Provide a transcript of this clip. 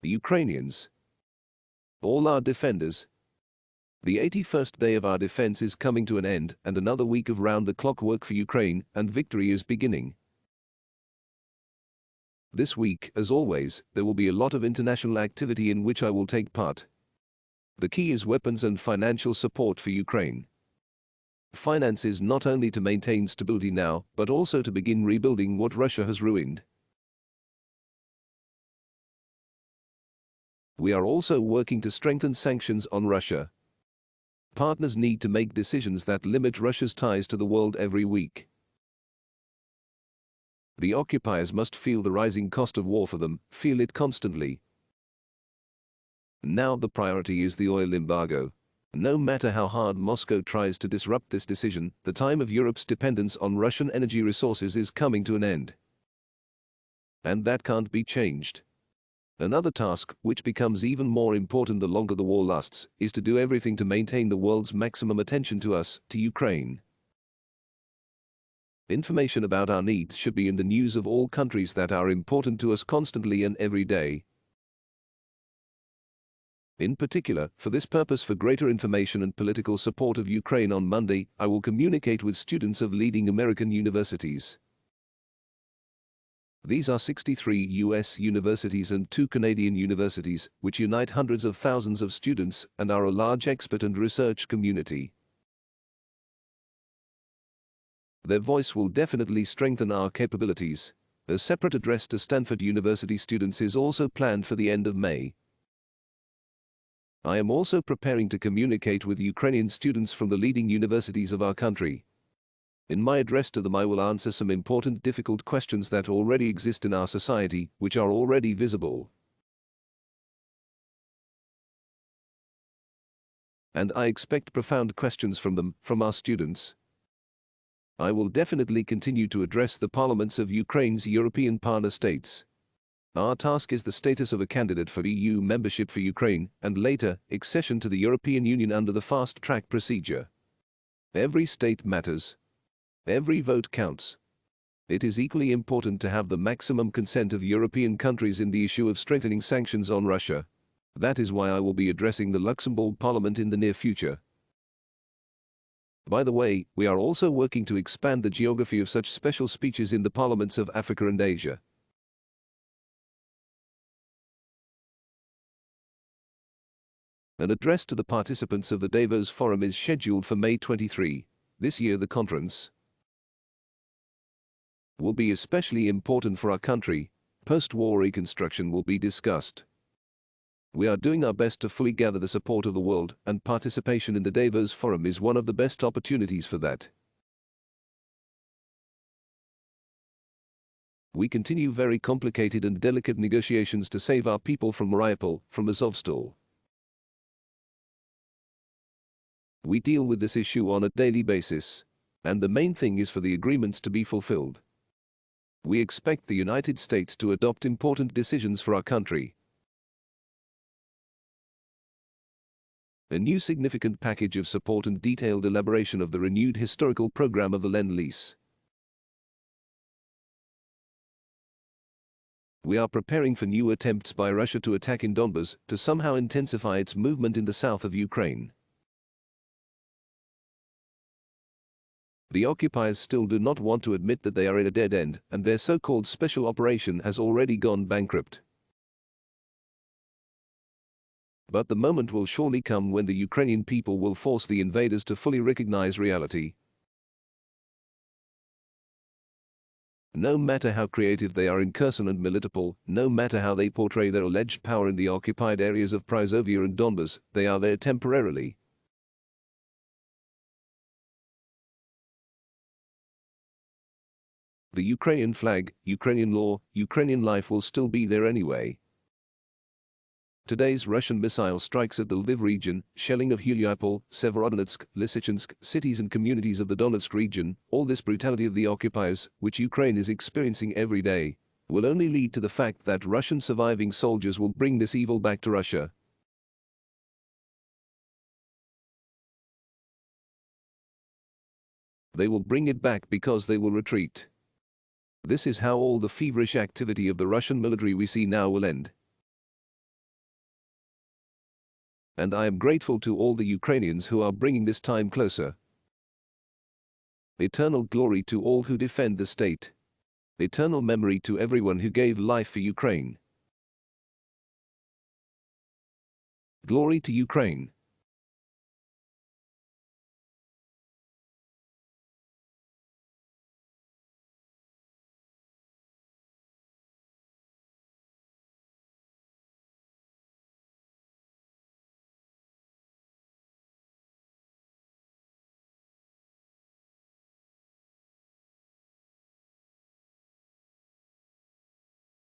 the Ukrainians, all our defenders. The 81st day of our defense is coming to an end, and another week of round-the-clock work for Ukraine and victory is beginning. This week, as always, there will be a lot of international activity in which I will take part. The key is weapons and financial support for Ukraine. Finance is not only to maintain stability now, but also to begin rebuilding what Russia has ruined. We are also working to strengthen sanctions on Russia. Partners need to make decisions that limit Russia's ties to the world every week. The occupiers must feel the rising cost of war for them, feel it constantly. Now the priority is the oil embargo. No matter how hard Moscow tries to disrupt this decision, the time of Europe's dependence on Russian energy resources is coming to an end. And that can't be changed. Another task, which becomes even more important the longer the war lasts, is to do everything to maintain the world's maximum attention to us, to Ukraine. Information about our needs should be in the news of all countries that are important to us constantly and every day. In particular, for this purpose, for greater information and political support of Ukraine on Monday, I will communicate with students of leading American universities. These are 63 US universities and 2 Canadian universities, which unite hundreds of thousands of students and are a large expert and research community. Their voice will definitely strengthen our capabilities. A separate address to Stanford University students is also planned for the end of May. I am also preparing to communicate with Ukrainian students from the leading universities of our country. In my address to them, I will answer some important difficult questions that already exist in our society, which are already visible. And I expect profound questions from them, from our students. I will definitely continue to address the parliaments of Ukraine's European partner states. Our task is the status of a candidate for EU membership for Ukraine, and later, accession to the European Union under the fast-track procedure. Every state matters. Every vote counts. It is equally important to have the maximum consent of European countries in the issue of strengthening sanctions on Russia. That is why I will be addressing the Luxembourg Parliament in the near future. By the way, we are also working to expand the geography of such special speeches in the parliaments of Africa and Asia. An address to the participants of the Davos Forum is scheduled for May 23. This year the conference will be especially important for our country. Post-war reconstruction will be discussed. We are doing our best to fully gather the support of the world, and participation in the Davos Forum is one of the best opportunities for that. We continue very complicated and delicate negotiations to save our people from Mariupol, from Azovstal. We deal with this issue on a daily basis, and the main thing is for the agreements to be fulfilled. We expect the United States to adopt important decisions for our country. A new significant package of support and detailed elaboration of the renewed historical program of the Lend-Lease. We are preparing for new attempts by Russia to attack in Donbas, to somehow intensify its movement in the south of Ukraine. The occupiers still do not want to admit that they are at a dead end, and their so-called special operation has already gone bankrupt. But the moment will surely come when the Ukrainian people will force the invaders to fully recognize reality. No matter how creative they are in Kherson and Melitopol, no matter how they portray their alleged power in the occupied areas of Prizovia and Donbas, they are there temporarily. The Ukrainian flag, Ukrainian law, Ukrainian life will still be there anyway. Today's Russian missile strikes at the Lviv region, shelling of Hyliopol, Severodonetsk, Lysychansk, cities and communities of the Donetsk region, all this brutality of the occupiers, which Ukraine is experiencing every day, will only lead to the fact that Russian surviving soldiers will bring this evil back to Russia. They will bring it back because they will retreat. This is how all the feverish activity of the Russian military we see now will end. And I am grateful to all the Ukrainians who are bringing this time closer. Eternal glory to all who defend the state. Eternal memory to everyone who gave life for Ukraine. Glory to Ukraine.